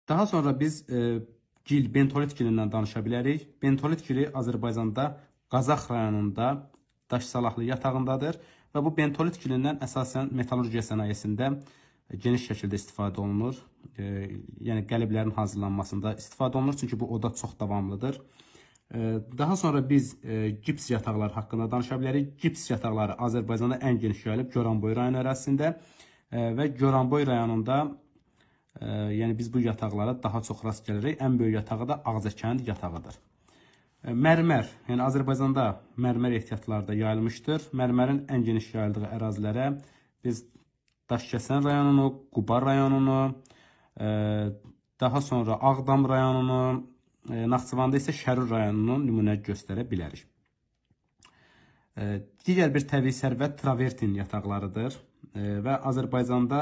Daha sonra biz gil, bentolit gilindən danışa bilərik. Bentolit gili Azərbaycanda Qazax rayonunda Daşsalahlı yatağındadır və bu bentolit gilindən əsasən metalurgiya sənayesində geniş şəkildə istifadə olunur. Yəni qəliblərin hazırlanmasında istifadə olunur, çünki bu oda çox davamlıdır. Daha sonra biz gips yataqları haqqında danışa bilərik. Gips yataqları Azərbaycanda ən geniş yayılıb Goranboy rayonu ərazisində və Goranboy rayonunda yəni biz bu yataqlara daha çox rast gəlirik. Ən böyük yatağı da Ağzəkənd yatağıdır. Mərmər, yəni Azərbaycanda mərmər ehtiyatları da yayılmışdır. Mərmərin ən geniş yayıldığı ərazilərə biz Daşkəsən rayonunu, Quba rayonunu, daha sonra Ağdam rayonunu, Naxçıvanda isə Şərur rayonunu nümunə göstərə bilərik. Digər bir təbii sərvət travertin yataqlarıdır və Azərbaycanda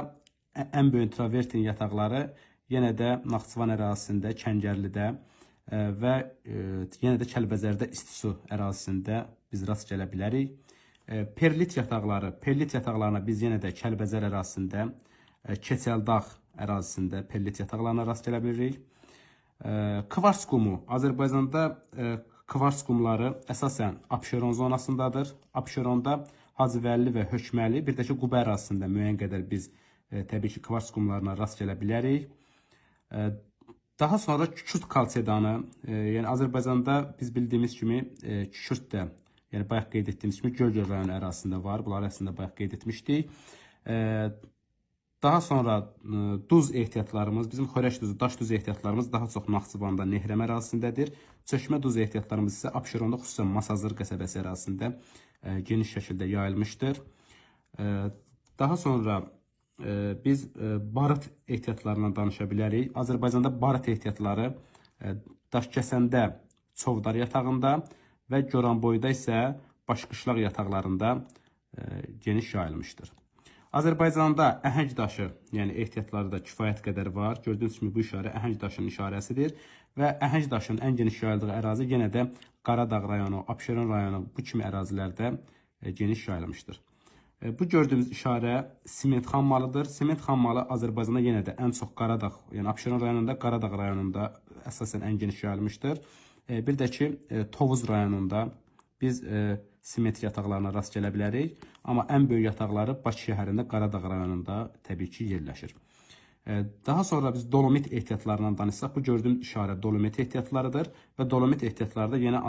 ən böyük travertin yataqları yenə də Naxçıvan ərazisində, Kəngərlidə və yenə də Kəlbəcərdə istisu ərazisində biz rast gələ bilərik. Perlit yataqlarına biz yenə də Kəlbəcər ərazisində, Keçəldağ ərazisində perlit yataqlarına rast gələ bilirik. Kvars qumu, Azərbaycanda kvars qumları əsasən Abşeron zonasındadır. Abşeronda Hacıvəlli və Hökməli, bir də ki Quba ərazisində müəyyən qədər biz təbii ki kvars qumlarına rast gələ bilərik. Daha sonra kükürt kalsedanı, yəni Azərbaycanda biz bildiyimiz kimi kükürt də, yəni bayaq qeyd etdiyimiz kimi Göygöl rayonu ərazisində var. Bunlar əslində bayaq qeyd etmişdik. Daha sonra duz ehtiyatlarımız, bizim xörək duzu, daş duzu ehtiyatlarımız daha çox Naxçıvanda, Nehrəm ərazisindədir. Çökmə duz ehtiyatlarımız isə Abşeronda, xüsusən Masazır qəsəbəsi ərazisində geniş şəkildə yayılmışdır. Daha sonra biz barıt ehtiyatlarından danışa bilərik. Azərbaycanda barıt ehtiyatları Daşkəsəndə Çovdar yatağında və Goranboyda isə Başqışlaq yataqlarında geniş yayılmışdır. Azərbaycanda əhəng daşı, yəni ehtiyatları da kifayət qədər var. Gördüyünüz kimi bu işarə əhəng daşının işarəsidir və əhəng daşının ən geniş yayıldığı ərazi yenə də Qaradağ rayonu, Abşeron rayonu bu kimi ərazilərdə geniş yayılmışdır. Bu gördüyümüz işarə sement xammalıdır. Sement xammalı Azərbaycanda yenə də ən çox Qaradağ, yəni Abşeron rayonunda, Qaradağ rayonunda əsasən ən geniş yayılmışdır. Bir də ki Tovuz rayonunda biz sement yataqlarına rast gələ bilərik. Amma ən böyük yataqları Bakı şəhərində, Qaradağ rayonunda təbii ki yerləşir. Daha sonra biz dolomit ehtiyatlarından danışsaq, bu gördüyüm işarə dolomit ehtiyatlarıdır və dolomit ehtiyatları da yenə